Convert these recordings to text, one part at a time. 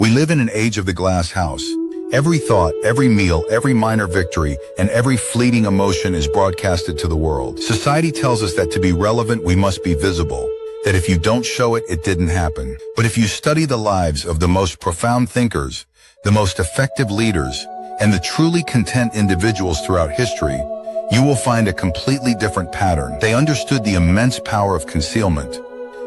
We live in an age of the glass house. Every thought, every meal, every minor victory, and every fleeting emotion is broadcasted to the world. Society tells us that to be relevant, we must be visible. That if you don't show it, it didn't happen. But if you study the lives of the most profound thinkers, the most effective leaders, and the truly content individuals throughout history, you will find a completely different pattern. They understood the immense power of concealment.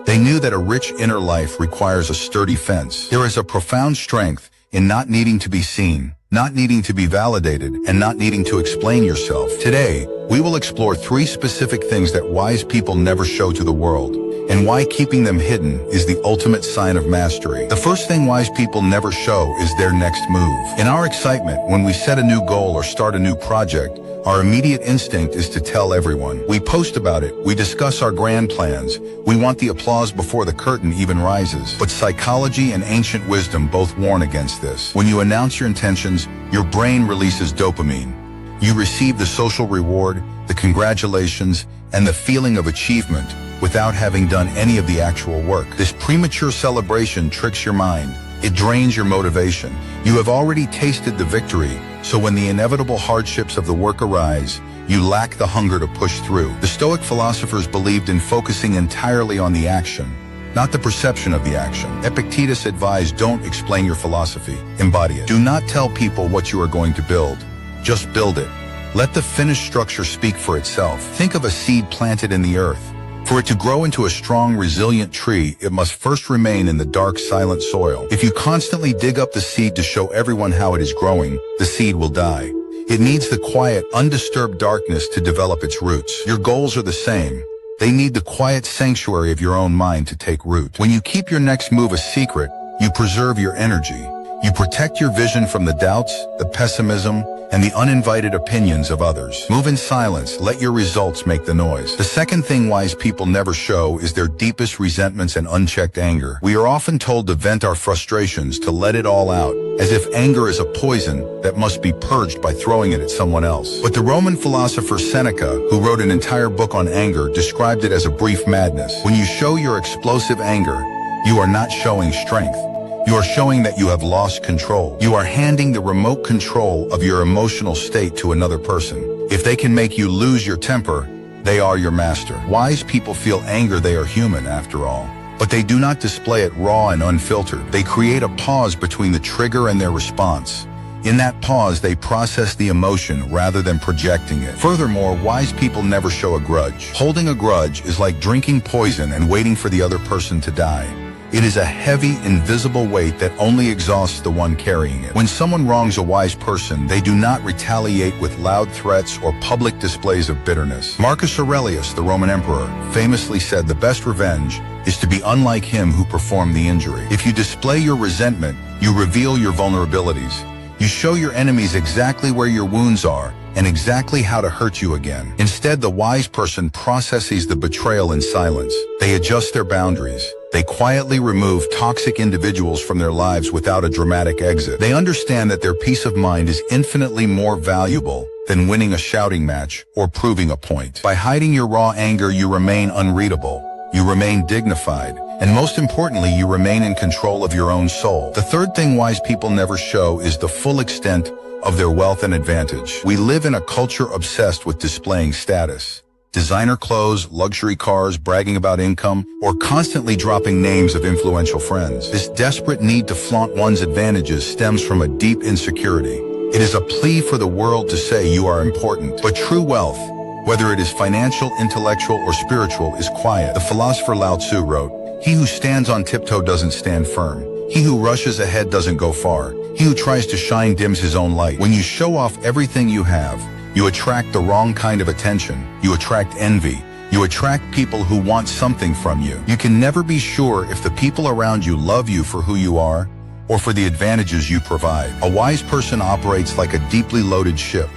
They knew that a rich inner life requires a sturdy fence. There is a profound strength in not needing to be seen, not needing to be validated, and not needing to explain yourself. Today, we will explore 3 specific things that wise people never show to the world, and why keeping them hidden is the ultimate sign of mastery. The first thing wise people never show is their next move. In our excitement, when we set a new goal or start a new project, our immediate instinct is to tell everyone. We post about it, we discuss our grand plans, we want the applause before the curtain even rises. But psychology and ancient wisdom both warn against this. When you announce your intentions, your brain releases dopamine. You receive the social reward, the congratulations, and the feeling of achievement without having done any of the actual work. This premature celebration tricks your mind. It drains your motivation. You have already tasted the victory, so when the inevitable hardships of the work arise, you lack the hunger to push through. The Stoic philosophers believed in focusing entirely on the action, not the perception of the action. Epictetus advised, don't explain your philosophy, embody it. Do not tell people what you are going to build. Just build it. Let the finished structure speak for itself. Think of a seed planted in the earth. For it to grow into a strong, resilient tree, it must first remain in the dark, silent soil. If you constantly dig up the seed to show everyone how it is growing, the seed will die. It needs the quiet, undisturbed darkness to develop its roots. Your goals are the same. They need the quiet sanctuary of your own mind to take root. When you keep your next move a secret, you preserve your energy. You protect your vision from the doubts, the pessimism, and the uninvited opinions of others. Move in silence, let your results make the noise. The second thing wise people never show is their deepest resentments and unchecked anger. We are often told to vent our frustrations, to let it all out, as if anger is a poison that must be purged by throwing it at someone else. But the Roman philosopher Seneca, who wrote an entire book on anger, described it as a brief madness. When you show your explosive anger, you are not showing strength. You are showing that you have lost control. You are handing the remote control of your emotional state to another person. If they can make you lose your temper, they are your master. Wise people feel anger. They are human, after all. But they do not display it raw and unfiltered. They create a pause between the trigger and their response. In that pause, they process the emotion rather than projecting it. Furthermore, wise people never show a grudge. Holding a grudge is like drinking poison and waiting for the other person to die. It is a heavy, invisible weight that only exhausts the one carrying it. When someone wrongs a wise person, they do not retaliate with loud threats or public displays of bitterness. Marcus Aurelius, the Roman emperor, famously said the best revenge is to be unlike him who performed the injury. If you display your resentment, you reveal your vulnerabilities. You show your enemies exactly where your wounds are and exactly how to hurt you again. Instead, the wise person processes the betrayal in silence. They adjust their boundaries. They quietly remove toxic individuals from their lives without a dramatic exit. They understand that their peace of mind is infinitely more valuable than winning a shouting match or proving a point. By hiding your raw anger, you remain unreadable. You remain dignified. And most importantly, you remain in control of your own soul. The third thing wise people never show is the full extent of their wealth and advantage. We live in a culture obsessed with displaying status. Designer clothes, luxury cars, bragging about income, or constantly dropping names of influential friends. This desperate need to flaunt one's advantages stems from a deep insecurity. It is a plea for the world to say you are important. But true wealth, whether it is financial, intellectual, or spiritual, is quiet. The philosopher Lao Tzu wrote, "He who stands on tiptoe doesn't stand firm. He who rushes ahead doesn't go far. He who tries to shine dims his own light." When you show off everything you have, you attract the wrong kind of attention. You attract envy. You attract people who want something from you. You can never be sure if the people around you love you for who you are or for the advantages you provide. A wise person operates like a deeply loaded ship.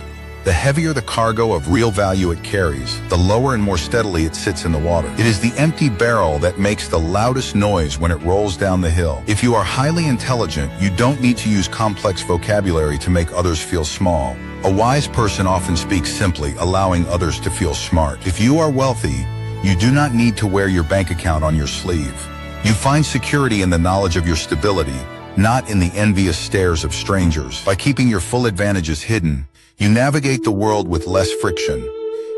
The heavier the cargo of real value it carries, the lower and more steadily it sits in the water. It is the empty barrel that makes the loudest noise when it rolls down the hill. If you are highly intelligent, you don't need to use complex vocabulary to make others feel small. A wise person often speaks simply, allowing others to feel smart. If you are wealthy, you do not need to wear your bank account on your sleeve. You find security in the knowledge of your stability, not in the envious stares of strangers. By keeping your full advantages hidden, you navigate the world with less friction.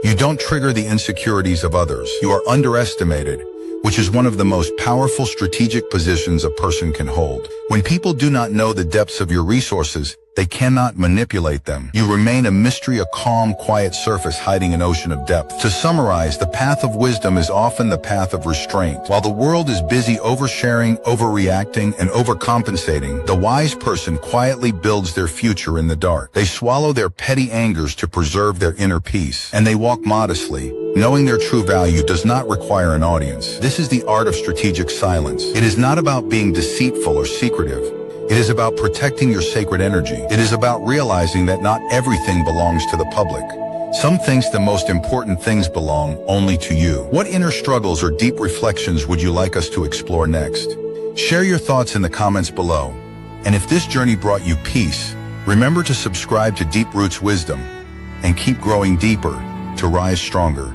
You don't trigger the insecurities of others. You are underestimated, which is one of the most powerful strategic positions a person can hold. When people do not know the depths of your resources, they cannot manipulate them. You remain a mystery, a calm, quiet surface hiding an ocean of depth. To summarize, the path of wisdom is often the path of restraint. While the world is busy oversharing, overreacting, and overcompensating, the wise person quietly builds their future in the dark. They swallow their petty angers to preserve their inner peace, and they walk modestly, knowing their true value does not require an audience. This is the art of strategic silence. It is not about being deceitful or secretive. It is about protecting your sacred energy. It is about realizing that not everything belongs to the public. Some things, the most important things, belong only to you. What inner struggles or deep reflections would you like us to explore next? Share your thoughts in the comments below. And if this journey brought you peace, remember to subscribe to Deep Roots Wisdom and keep growing deeper to rise stronger.